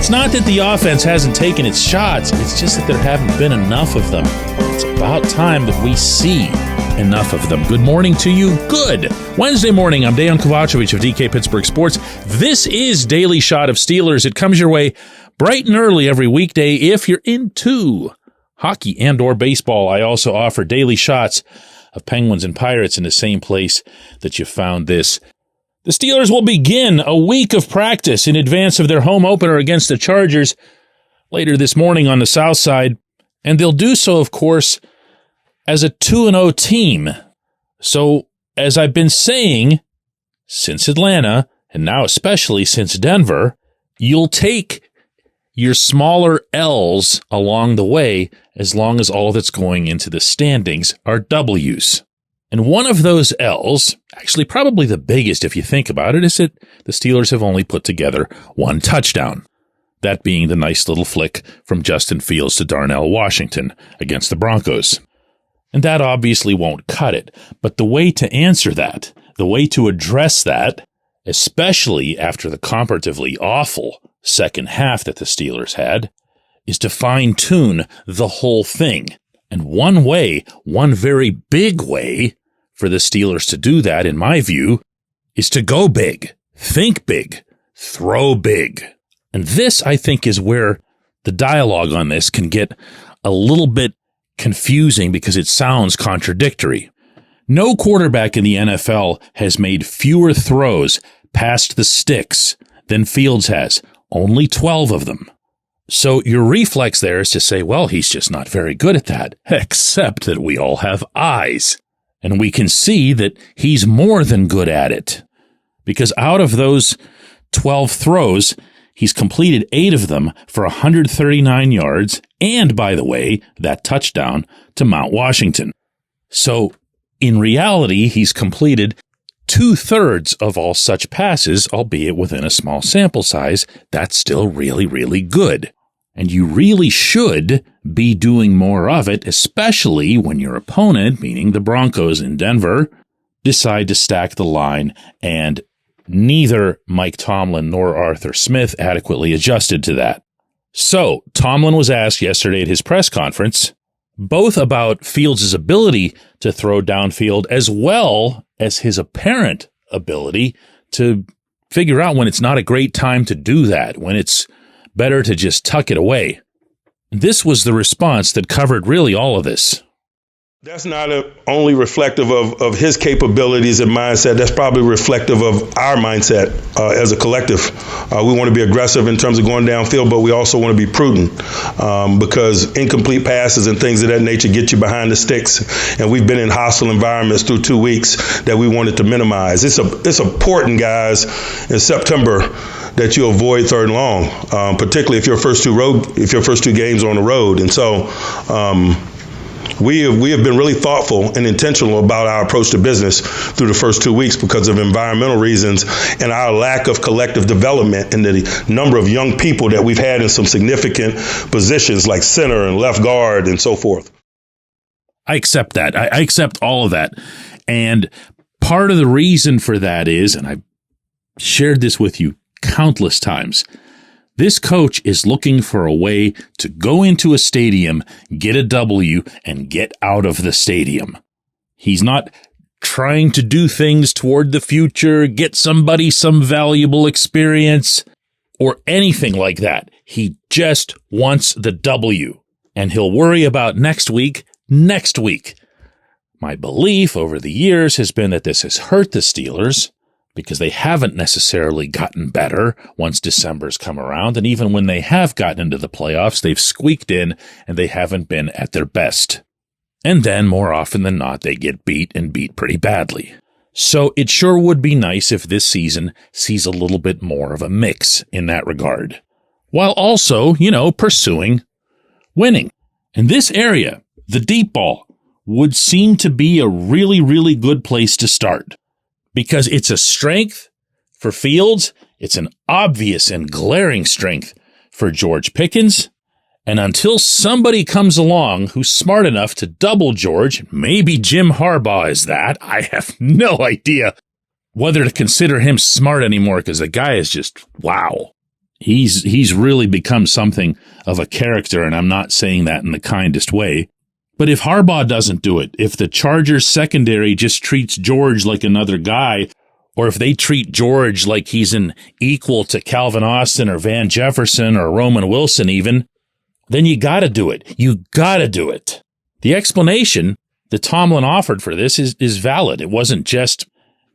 It's not that the offense hasn't taken its shots, it's just that there haven't been enough of them. It's about time that we see enough of them. Good morning to you. Good Wednesday morning. I'm Dejan Kovacevic of DK Pittsburgh Sports. This is Daily Shot of Steelers. It comes your way bright and early every weekday if you're into hockey and or baseball. I also offer daily shots of Penguins and Pirates in the same place that you found this. The Steelers will begin a week of practice in advance of their home opener against the Chargers later this morning on the South Side, and they'll do so, of course, as a 2-0 team. So, as I've been saying since Atlanta, and now especially since Denver, you'll take your smaller L's along the way as long as all that's going into the standings are W's. And one of those L's, actually probably the biggest if you think about it, is that the Steelers have only put together one touchdown. That being the nice little flick from Justin Fields to Darnell Washington against the Broncos. And that obviously won't cut it. But the way to answer that, the way to address that, especially after the comparatively awful second half that the Steelers had, is to fine-tune the whole thing. And one way, one very big way for the Steelers to do that, in my view, is to go big, think big, throw big. And this, I think, is where the dialogue on this can get a little bit confusing because it sounds contradictory. No quarterback in the NFL has made fewer throws past the sticks than Fields has, only 12 of them. So your reflex there is to say, well, he's just not very good at that, except that we all have eyes. And we can see that he's more than good at it. Because out of those 12 throws, he's completed 8 of them for 139 yards, and, by the way, that touchdown to Mount Washington. So, in reality, he's completed 2/3 of all such passes, albeit within a small sample size. That's still really, really good. And you really should be doing more of it, especially when your opponent, meaning the Broncos in Denver, decide to stack the line, and neither Mike Tomlin nor Arthur Smith adequately adjusted to that. So, Tomlin was asked yesterday at his press conference both about Fields' ability to throw downfield as well as his apparent ability to figure out when it's not a great time to do that, when it's better to just tuck it away. This was the response that covered really all of this. That's not only reflective of his capabilities and mindset. That's probably reflective of our mindset as a collective. We want to be aggressive in terms of going downfield, but we also want to be prudent because incomplete passes and things of that nature get you behind the sticks. And we've been in hostile environments through 2 weeks that we wanted to minimize. It's important, guys, in September that you avoid third and long, particularly if your first two games are on the road. And so, We have been really thoughtful and intentional about our approach to business through the first 2 weeks because of environmental reasons and our lack of collective development and the number of young people that we've had in some significant positions like center and left guard and so forth. I accept that. I accept all of that. And part of the reason for that is, and I've shared this with you countless times, this coach is looking for a way to go into a stadium, get a W, and get out of the stadium. He's not trying to do things toward the future, get somebody some valuable experience, or anything like that. He just wants the W, and he'll worry about next week. My belief over the years has been that this has hurt the Steelers, because they haven't necessarily gotten better once December's come around, and even when they have gotten into the playoffs, they've squeaked in, and they haven't been at their best. And then, more often than not, they get beat, and beat pretty badly. So it sure would be nice if this season sees a little bit more of a mix in that regard, while also, pursuing winning. And this area, the deep ball, would seem to be a really, really good place to start. Because it's a strength for Fields, it's an obvious and glaring strength for George Pickens, and until somebody comes along who's smart enough to double George, maybe Jim Harbaugh is that, I have no idea whether to consider him smart anymore because the guy is just, wow. He's really become something of a character, and I'm not saying that in the kindest way. But if Harbaugh doesn't do it, if the Chargers secondary just treats George like another guy, or if they treat George like he's an equal to Calvin Austin or Van Jefferson or Roman Wilson even, then you got to do it. You got to do it. The explanation that Tomlin offered for this is valid. It wasn't just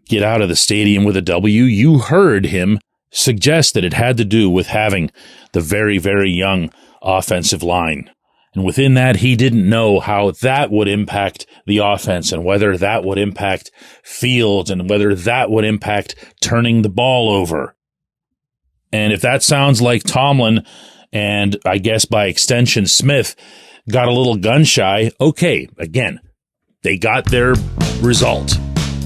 get out of the stadium with a W. You heard him suggest that it had to do with having the very, very young offensive line. And within that, he didn't know how that would impact the offense and whether that would impact Fields and whether that would impact turning the ball over. And if that sounds like Tomlin and I guess by extension Smith got a little gun shy, okay, again, they got their result.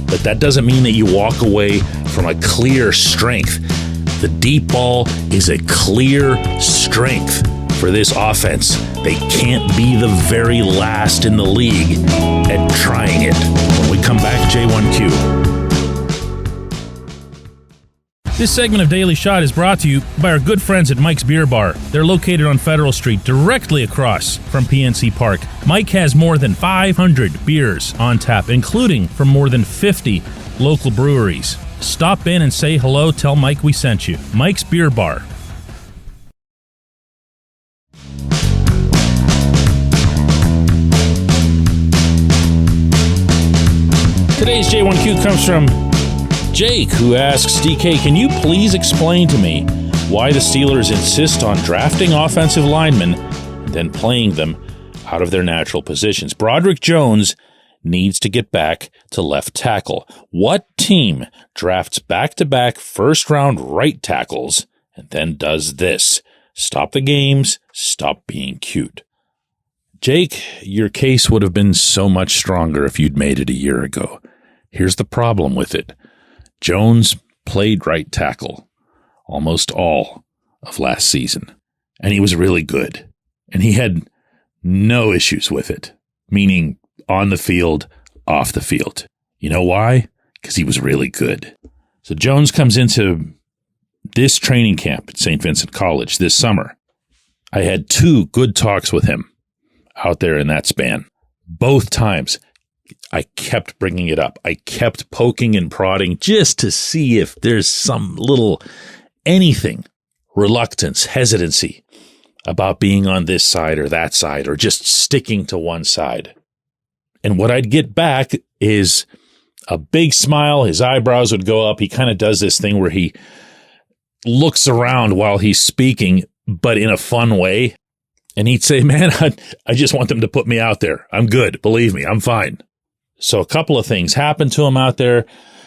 But that doesn't mean that you walk away from a clear strength. The deep ball is a clear strength for this offense. They can't be the very last in the league at trying it. When we come back, J1Q. This segment of Daily Shot is brought to you by our good friends at Mike's Beer Bar. They're located on Federal Street, directly across from PNC Park. Mike has more than 500 beers on tap, including from more than 50 local breweries. Stop in and say hello. Tell Mike we sent you. Mike's Beer Bar. Today's J1Q comes from Jake, who asks, DK, can you please explain to me why the Steelers insist on drafting offensive linemen and then playing them out of their natural positions? Broderick Jones needs to get back to left tackle. What team drafts back-to-back first-round right tackles and then does this? Stop the games, stop being cute. Jake, your case would have been so much stronger if you'd made it a year ago. Here's the problem with it. Jones played right tackle almost all of last season, and he was really good, and he had no issues with it, meaning on the field, off the field. You know why? Because he was really good. So Jones comes into this training camp at St. Vincent College this summer. I had 2 good talks with him out there in that span. Both times, I kept bringing it up. I kept poking and prodding just to see if there's some little anything, reluctance, hesitancy about being on this side or that side or just sticking to one side. And what I'd get back is a big smile. His eyebrows would go up. He kind of does this thing where he looks around while he's speaking, but in a fun way. And he'd say, man, I just want them to put me out there. I'm good. Believe me, I'm fine. So a couple of things happen to him out there.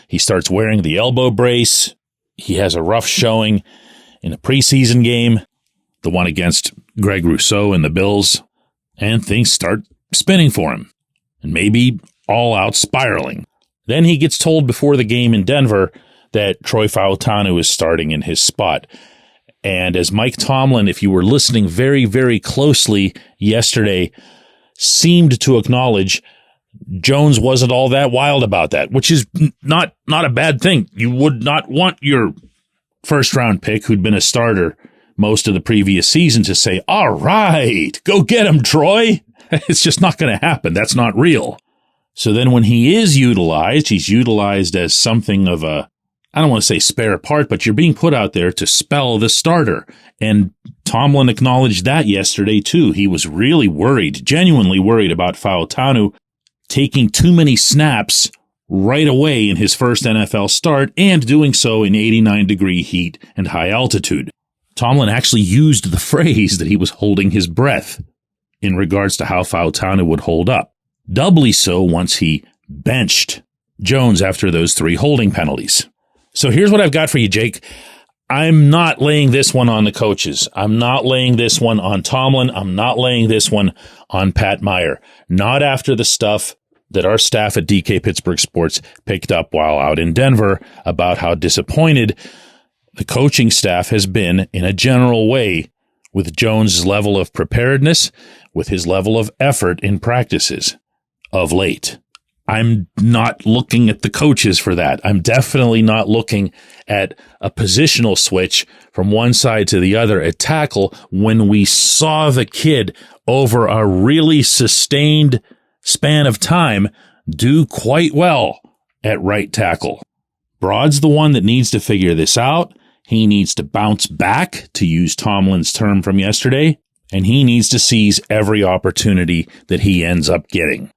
He starts wearing the elbow brace. He has a rough showing in a preseason game, the one against Greg Rousseau and the Bills, and things start spinning for him and maybe all out spiraling. Then he gets told before the game in Denver that Troy Fautanu is starting in his spot. And as Mike Tomlin, if you were listening very, very closely yesterday, seemed to acknowledge, Jones wasn't all that wild about that, which is not a bad thing. You would not want your first-round pick, who'd been a starter most of the previous season, to say, all right, go get him, Troy. It's just not going to happen. That's not real. So then when he is utilized, he's utilized as something of a, I don't want to say spare part, but you're being put out there to spell the starter. And Tomlin acknowledged that yesterday, too. He was really worried, genuinely worried about Fautanu taking too many snaps right away in his first NFL start and doing so in 89-degree heat and high altitude. Tomlin actually used the phrase that he was holding his breath in regards to how Fautanu would hold up. Doubly so once he benched Jones after those 3 holding penalties. So here's what I've got for you, Jake. I'm not laying this one on the coaches. I'm not laying this one on Tomlin. I'm not laying this one on Pat Meyer. Not after the stuff that our staff at DK Pittsburgh Sports picked up while out in Denver about how disappointed the coaching staff has been in a general way with Jones' level of preparedness, with his level of effort in practices of late. I'm not looking at the coaches for that. I'm definitely not looking at a positional switch from one side to the other at tackle when we saw the kid over a really sustained span of time do quite well at right tackle. Broad's the one that needs to figure this out. He needs to bounce back, to use Tomlin's term from yesterday, and he needs to seize every opportunity that he ends up getting.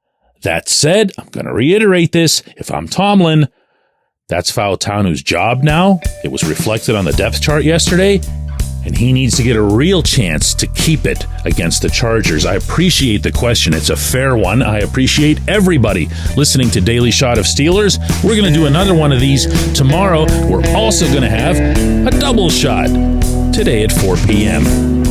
That said, I'm going to reiterate this. If I'm Tomlin, that's Fautanu's job now. It was reflected on the depth chart yesterday, and he needs to get a real chance to keep it against the Chargers. I appreciate the question. It's a fair one. I appreciate everybody listening to Daily Shot of Steelers. We're going to do another one of these tomorrow. We're also going to have a double shot today at 4 p.m.